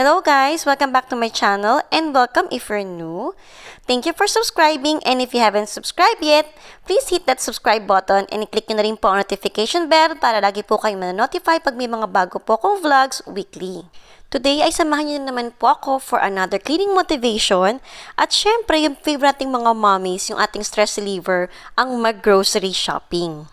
Hello guys! Welcome back to my channel and welcome if you're new. Thank you for subscribing, and if you haven't subscribed yet, please hit that subscribe button and i-click nyo na rin po ang notification bell para lagi po kayong ma-notify pag may mga bago po akong vlogs weekly. Today ay samahan nyo na naman po ako for another cleaning motivation at syempre yung favorite nating mga mommies, yung ating stress reliever, ang mag-grocery shopping.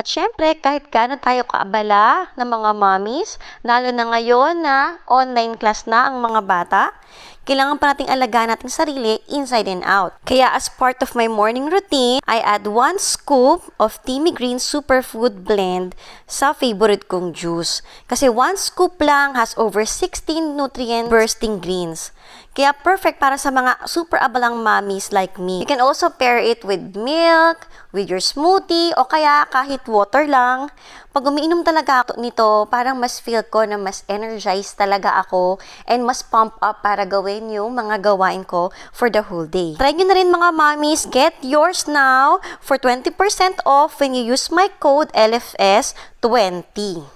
At syempre, kahit gaano tayo kaabala ng mga mommies, lalo na ngayon na online class na ang mga bata, kailangan pa nating alagaan nating sarili inside and out. Kaya as part of my morning routine, I add 1 scoop of Timmy Green Superfood Blend sa favorite kong juice. Kasi 1 scoop lang has over 16 nutrient bursting greens. Kaya perfect para sa mga super abalang mommies like me. You can also pair it with milk, with your smoothie, o kaya kahit water lang. Pag umiinom talaga ako nito, parang mas feel ko na mas energized talaga ako and mas pump up para gawin yung mga gawain ko for the whole day. Try nyo na rin mga mommies, get yours now for 20% off when you use my code LFS20.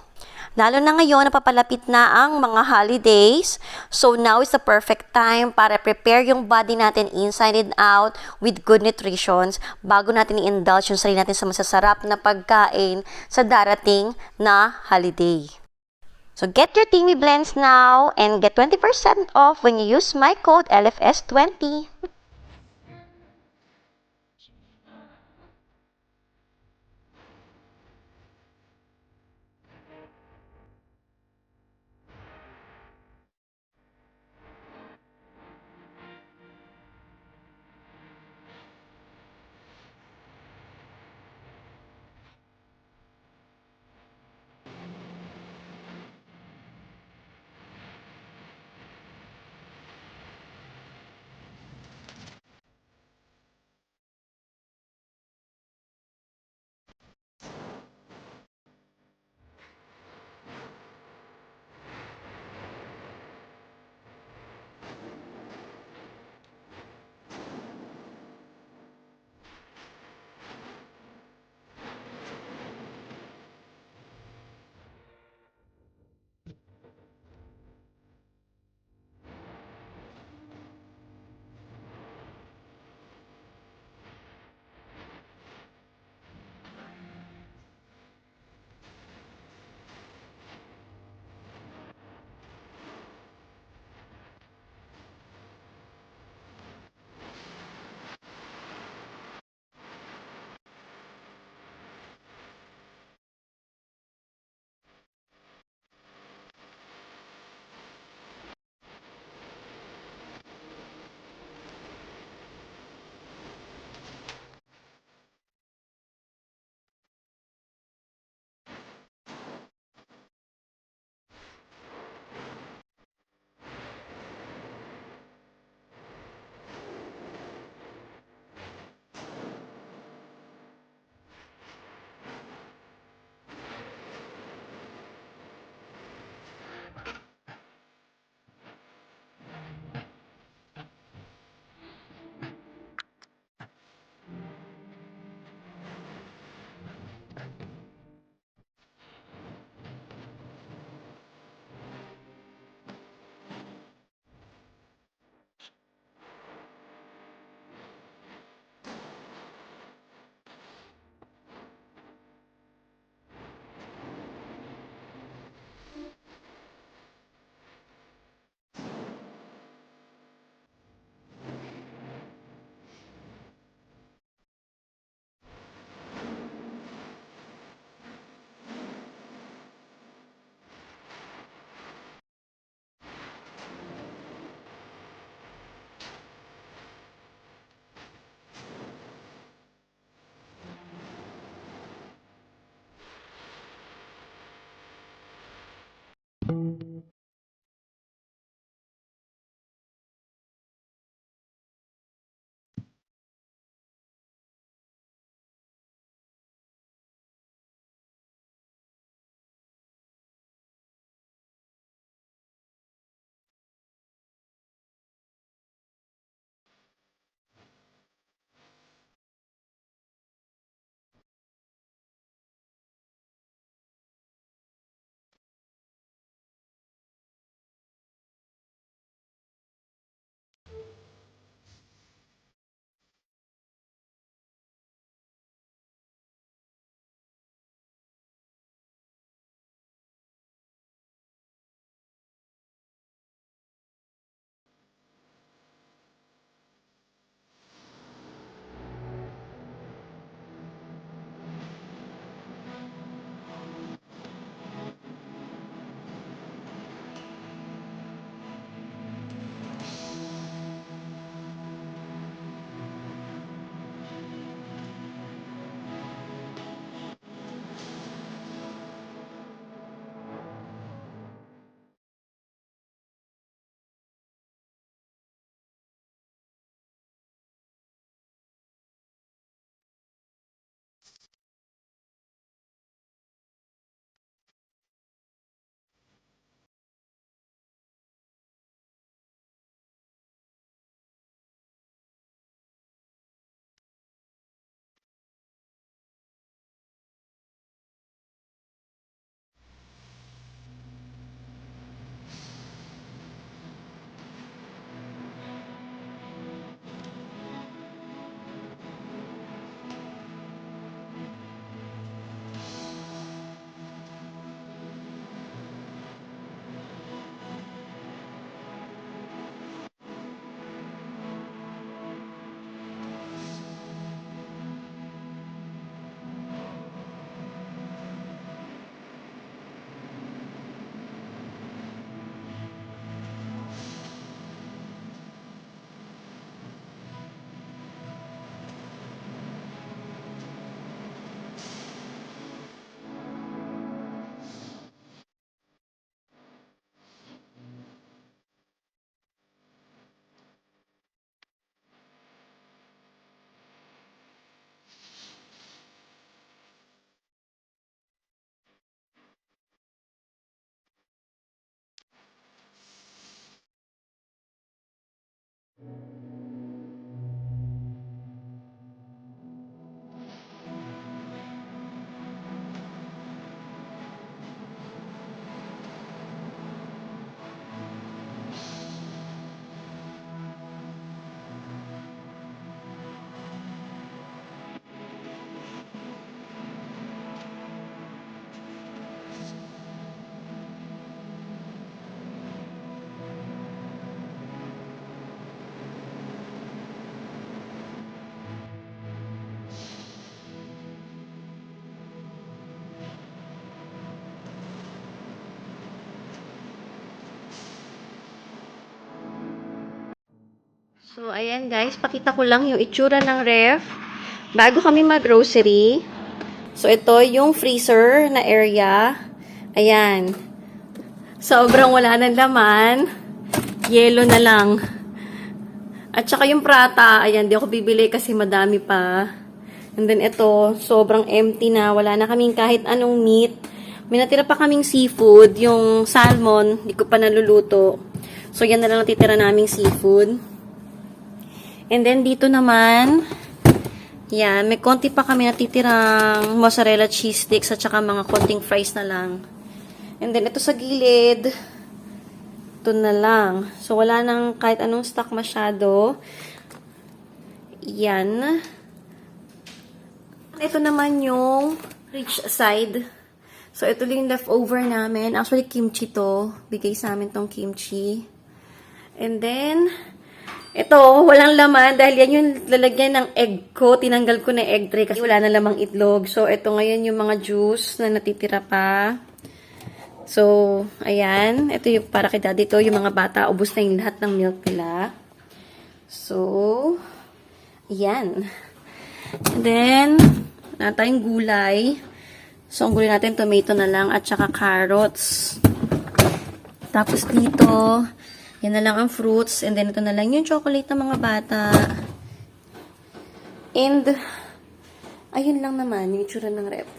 Lalo na ngayon, napapalapit na ang mga holidays. So now is the perfect time para prepare yung body natin inside and out with good nutritions bago natin i-indulge yung sarili natin sa masasarap na pagkain sa darating na holiday. So get your Timmy Blends now and get 20% off when you use my code LFS20. So, ayan guys, pakita ko lang yung itsura ng ref bago kami mag-grocery. So, ito yung freezer na area. Ayan. Sobrang wala ng laman. Yelo na lang. At saka yung prata, ayan, di ako bibili kasi madami pa. And then ito, sobrang empty na. Wala na kaming kahit anong meat. May natira pa kaming seafood. Yung salmon, di ko pa naluluto. So, yan na lang natitira naming seafood. And then, dito naman, yan, may konti pa kami natitirang mozzarella cheese sticks at saka mga konting fries na lang. And then, ito sa gilid, ito na lang. So, wala nang kahit anong stock masyado. Yan. Ito naman yung rich side. So, ito yung leftover namin. Actually, kimchi to. Bigay sa amin tong kimchi. And then, ito, walang laman dahil yan yung lalagyan ng egg ko. Tinanggal ko na egg tray kasi wala na lamang itlog. So, ito ngayon yung mga juice na natitira pa. So, ayan. Ito yung para kay daddy to. Yung mga bata, ubos na yung lahat ng milk nila. So, ayan. And then, wala tayong gulay. So, ang gulay natin, tomato na lang at saka carrots. Tapos dito, yan na lang ang fruits. And then, ito na lang yung chocolate ng mga bata. And, ayun lang naman yung itsura ng rep.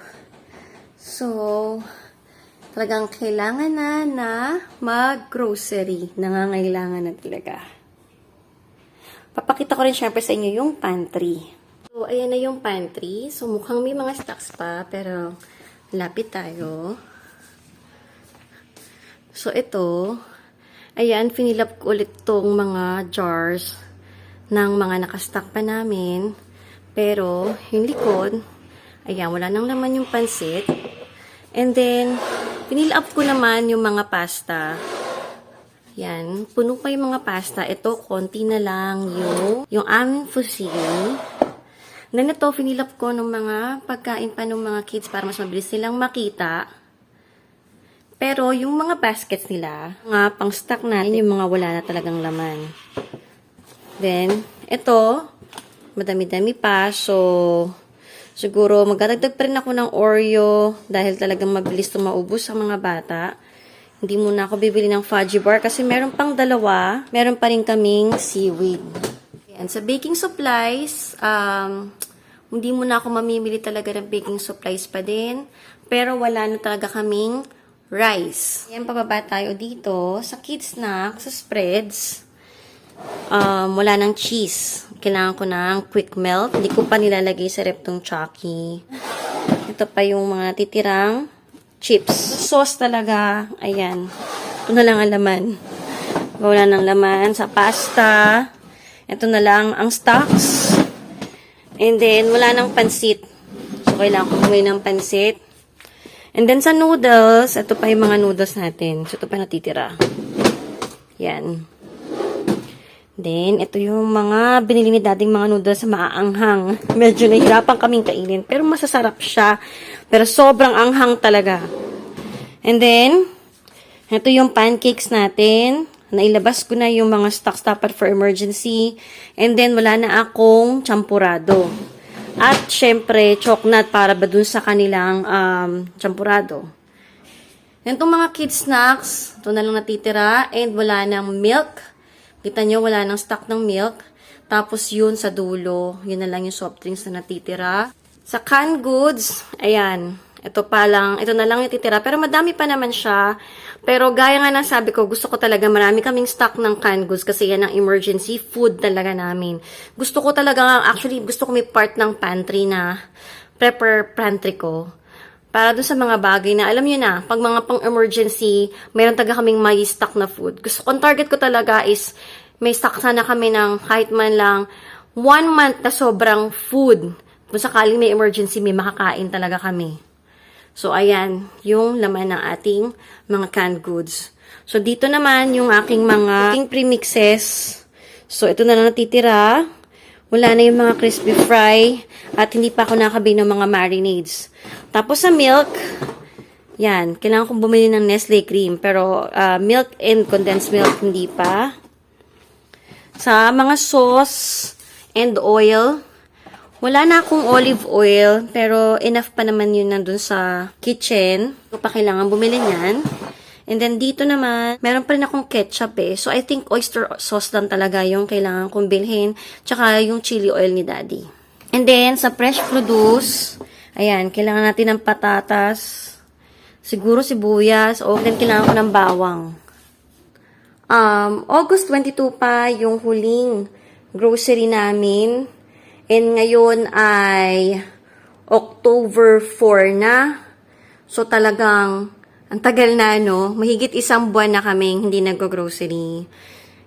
So, talagang kailangan na mag-grocery. Nangangailangan na talaga. Papakita ko rin syempre sa inyo yung pantry. So, ayan na yung pantry. So, mukhang may mga stocks pa, pero lapit tayo. So, ito, ayan, finilap ko ulit tong mga jars ng mga nakastock pa namin. Pero, yung likod, ayan, wala nang laman yung pansit. And then, finilap ko naman yung mga pasta. Yan, puno pa yung mga pasta. Ito, konti na lang yung aming fusilli. Then, ito, finilap ko ng mga pagkain pa ng mga kids para mas mabilis silang makita. Pero, yung mga baskets nila, mga pang-stock natin, yung mga wala na talagang laman. Then, ito, madami-dami pa. So, siguro, magdadagdag pa rin ako ng Oreo dahil talagang mabilis ito maubos sa mga bata. Hindi muna ako bibili ng fudgy bar kasi meron pang dalawa. Meron pa rin kaming seaweed. Ayan, sa baking supplies, hindi muna ako mamimili talaga ng baking supplies pa din. Pero wala na talaga kaming rice. Ayan, pababa tayo dito. Sa kids snack, sa spreads, wala ng cheese. Kailangan ko ng quick melt. Hindi ko pa nilalagay sa rep tong Chucky. Ito pa yung mga titirang chips. Sauce talaga. Ayan. Ito na lang ang laman. Wala ng laman sa pasta. Ito na lang ang stocks. And then, wala ng pansit. So, kailangan ko bumili ng pansit. And then, sa noodles, ito pa yung mga noodles natin. So, ito pa natitira. Yan. Then, ito yung mga binili ni dating mga noodles na maaanghang. Medyo nahihirapan kaming kainin. Pero masasarap siya. Pero sobrang anghang talaga. And then, ito yung pancakes natin. Nailabas ko na yung mga stocks dapat for emergency. And then, wala na akong champurado. At, syempre, chocolate para ba dun sa kanilang champurado. Itong mga kids snacks, ito na lang natitira. And wala ng milk. Kita nyo, wala ng stock ng milk. Tapos yun sa dulo, yun na lang yung soft drinks na natitira. Sa canned goods, ayan. Ito na lang yung titira. Pero madami pa naman siya. Pero gaya nga ng sabi ko, gusto ko talaga marami kaming stock ng canned goods kasi yan ang emergency food talaga namin. Gusto ko talaga, actually, gusto ko may part ng pantry na prepper pantry ko. Para doon sa mga bagay na, alam nyo na, pag mga pang-emergency, mayroon talaga kaming may stock na food. Gusto kong target ko talaga is, may stock sana kami ng kahit man lang 1 month na sobrang food. Kung sakaling may emergency, may makakain talaga kami. So, ayan, yung laman ng ating mga canned goods. So, dito naman yung aking mga premixes. So, ito na lang natitira. Wala na yung mga crispy fry. At hindi pa ako nakabili ng mga marinades. Tapos sa milk, yan, kailangan kong bumili ng Nestle cream. Pero milk and condensed milk, hindi pa. Sa mga sauce and oil, wala na akong olive oil, pero enough pa naman yun nandun sa kitchen. So, pa kailangan bumili niyan. And then, dito naman, meron pa rin akong ketchup eh. So, I think oyster sauce lang talaga yung kailangan kong bilhin. Tsaka yung chili oil ni Daddy. And then, sa fresh produce, ayan, kailangan natin ng patatas. Siguro sibuyas. O, then kailangan ko ng bawang. August 22 pa yung huling grocery namin. And ngayon ay October 4 na. So, talagang ang tagal na, no? Mahigit isang buwan na kaming hindi nag-grocery.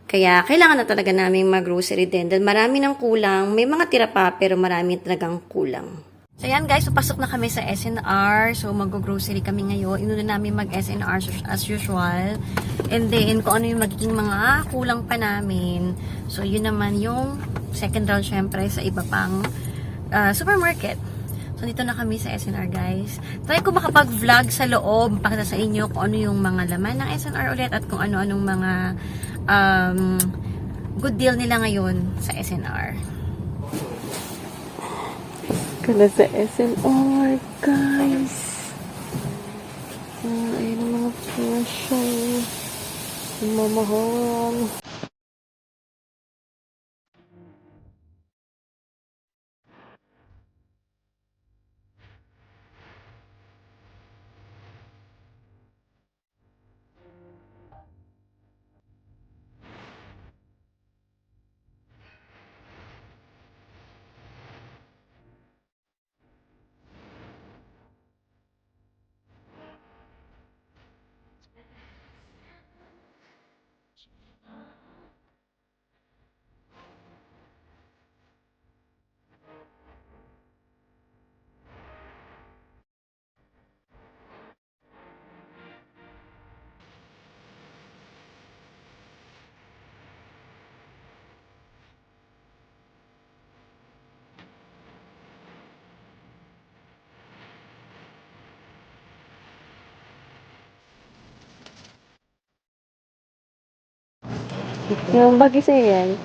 Kaya, kailangan na talaga namin mag-grocery din. Dahil marami ng kulang. May mga tira pa, pero marami talagang kulang. So, yan guys. So, pasok na kami sa SNR. So, mag-grocery kami ngayon. Inuna namin mag-SNR as usual. And then, kung ano yung magiging mga kulang pa namin. So, yun naman yung second round, syempre, sa iba pang supermarket. So, dito na kami sa SNR, guys. Try ko makapag-vlog sa loob, pakita sa inyo kung ano yung mga laman ng SNR ulit at kung ano-anong mga good deal nila ngayon sa SNR. Kala sa SNR, guys. Ayun ang mga presyo. Mamahal. Yung bagay sa'yo yan.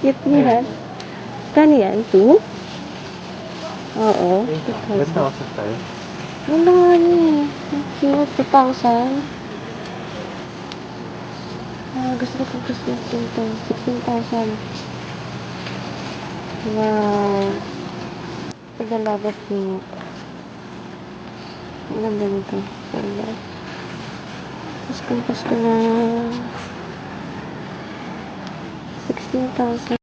Cute niya. Kano yan? 2? Oo. Ganda ako sa tayo. Wala nga niya. Cute. 2,000. Gusto ko pag 16,000. Wow. Tagalabas niya. Ang ganda nito. Pasko na. 16,000.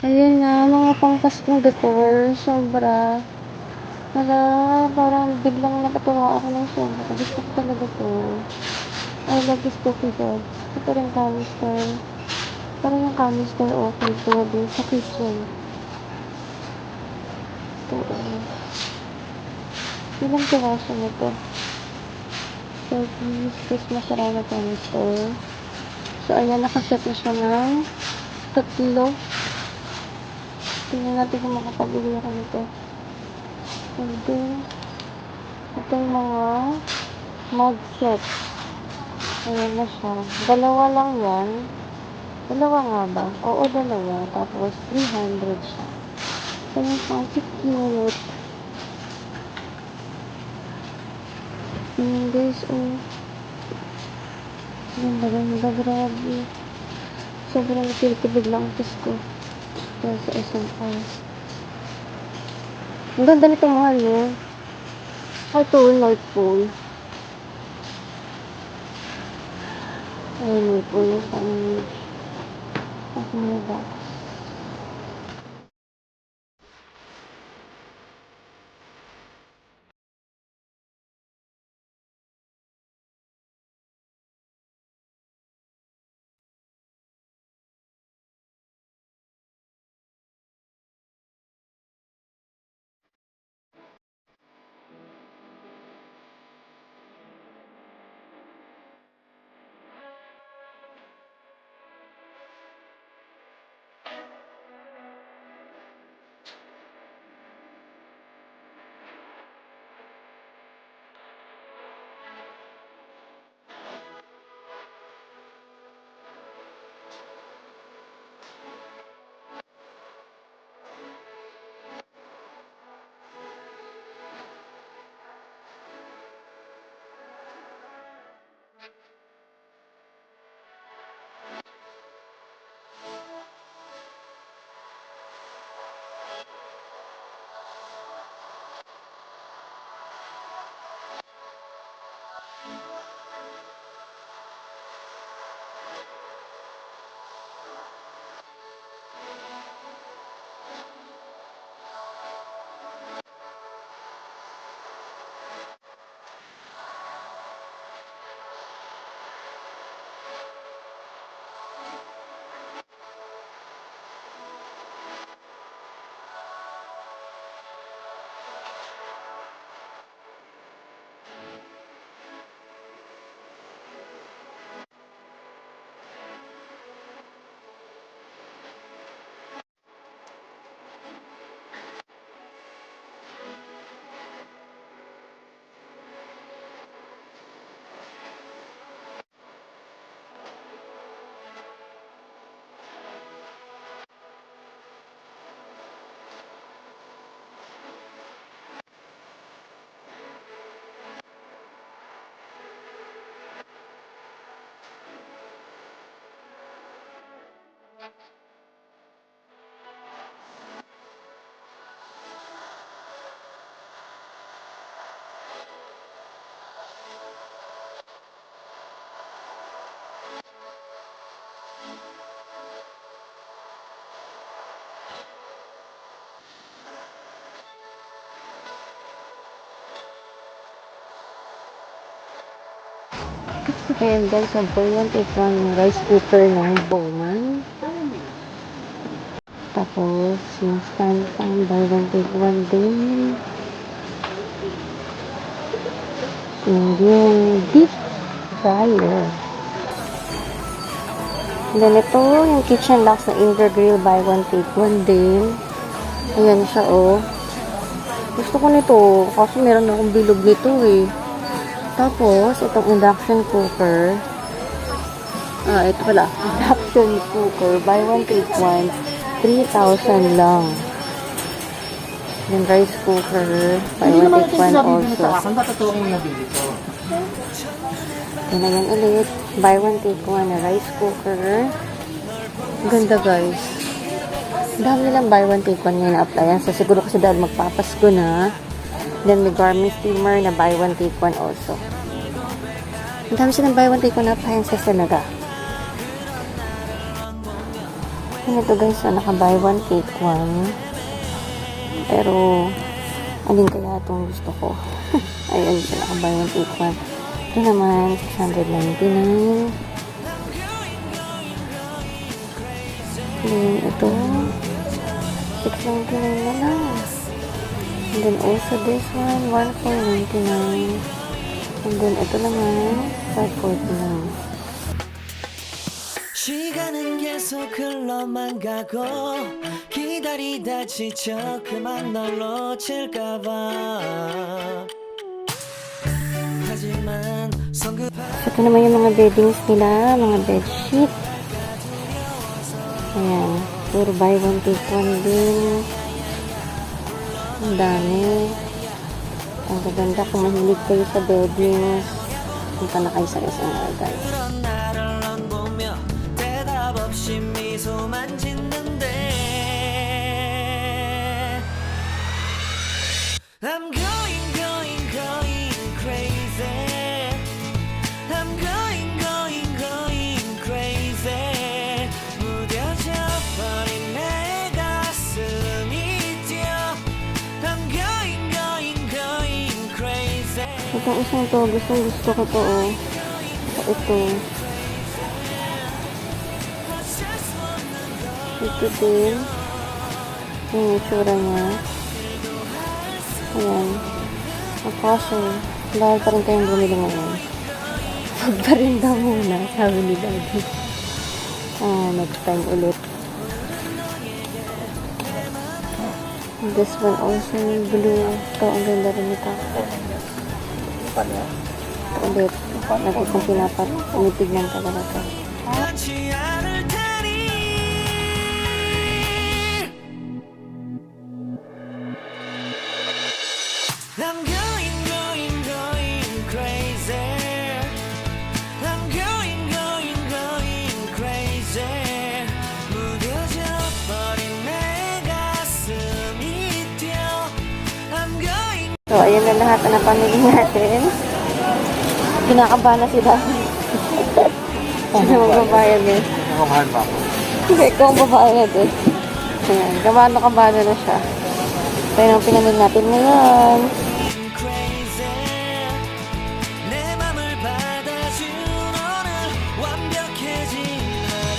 Ayun na, mga pangpaskong decor. Sobra. Hala, parang biglang napatuwa ako ng sobra. Gusto ko talaga to. I love this coffee dogs. Ito rin canister. Parang yung canister okay to din sa kitchen. Ito. Ilang piraso na to? 30 Christmas Rana canister. So, ayan, nakaset na siya ng 3. Tingnan natin kung makapag-uwi ako nito. And then, ito yung mga mug set. Ayan na siya. Dalawa lang yan. Dalawa nga ba? Oo, dalawa. Tapos, 300 siya. So, yung pang 50 minutes. Ayan guys, oh. Ganda, grabe. Sobrang tibig lang ang ko. Kaya sa SMR. Ang ganda nito, mahal niya. Ito, North Pole. Ayun, North Pole. Ang box. Ayan guys, so buy one take one yung rice cooker ng Bowman. Tapos, yung stand fan, buy one take one din. And yung deep fryer. And then ito, yung kitchen locks na indoor grill, buy one take one din. Ayan siya, oh. Gusto ko nito, kasi meron akong bilog nito, eh. Tapos, itong induction cooker. Ito pala. Induction cooker, buy one take one, 3,000 lang. Yung rice cooker, buy one take one also. Natutulong na nabili ko. Yan na yan ulit. Buy one take one na rice cooker. Ganda guys. Dami nilang buy one take one ngayon na appliance. So, siguro kasi dahil magpapasko na. Then may garment steamer na buy one take one also. Ang dami silang buy one take one na appliances talaga. Ano to guys, so naka buy one take one. Pero alin kaya itong gusto ko? Ayun siya, naka buy one take one. Ito naman, 699. Then ito, 699 na lang. And then also this one, 1499. And then ito naman, 549. 시간은 계속 흘러만 가고 기다리다 지쳐 그만 널 놓칠까봐 하지만 성급한 Ito naman yung mga beddings nila, mga bedsheet. Ayan, puro buy one take one din. Ang dami. Ang gaganda kung mahilig kayo sa beddings. Punta na kayo sa SNR guys. 그런 나를 넌 보며 대답 없이 미소만 짓는데 I'm going crazy I'm going crazy 무뎌져 버린 내 가슴이 뛰어 I'm going crazy Itong isang to, gusto ko to, oh. Ito. Ito din. Yung itsura niya. Ayan. Ang kaso, dahil pa rin tayong bumili ngayon. Huwag pa rin daw muna, sabi ni Daddy. Next time ulit. This one also blue. Ito, ang ganda rin ito. Paano? Ito ulit. Lagi kong pinapat. Tinitignan talaga ito. 하지 않을 테니 I'm going crazy I'm going crazy 무뎌져 버린 내 가슴이 뛰어 I'm going So, ayan na lahat na pamili natin. Kinakabahan na si Daddy. Sino magbabayad eh? Nakumahan ba ako? Hindi, ikaw ang babayad eh. Ayan, kabahan na siya. So, yun ang pinamili natin ngayon. crazy 내 맘을 받아준 오늘 완벽해진 하루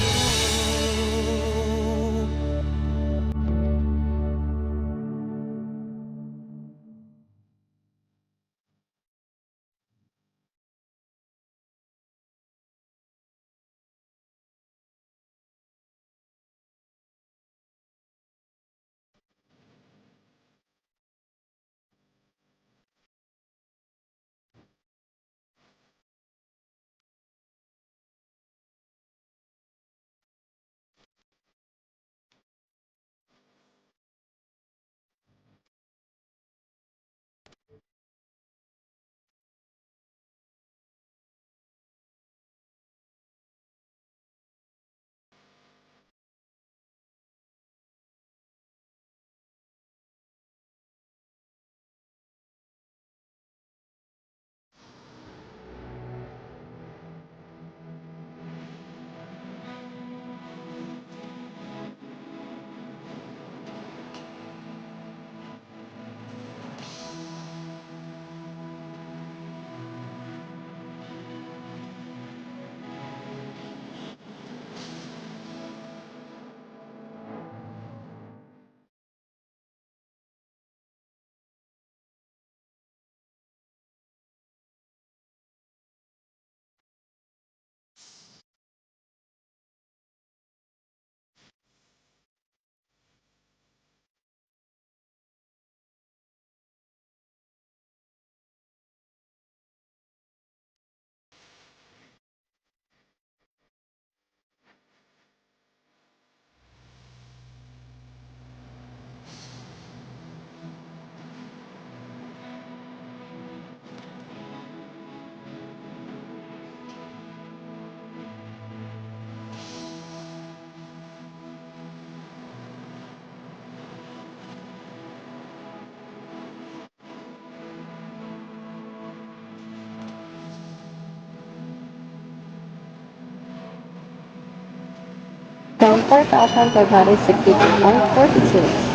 4,562.42.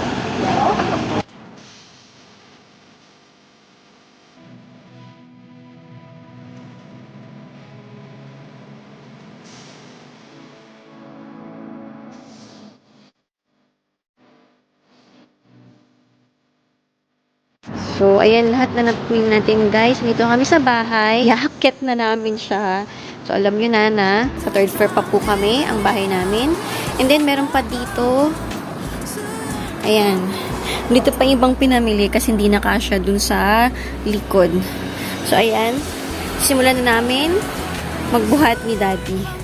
So, ayan, lahat na napin natin, guys. Dito kami sa bahay. Iakyat na namin siya. So, alam nyo na, sa third floor pa po kami, ang bahay namin. And then, meron pa dito. Ayan. Dito pa ibang pinamili kasi hindi nakasya dun sa likod. So, ayan. Simulan na namin magbuhat ni Daddy.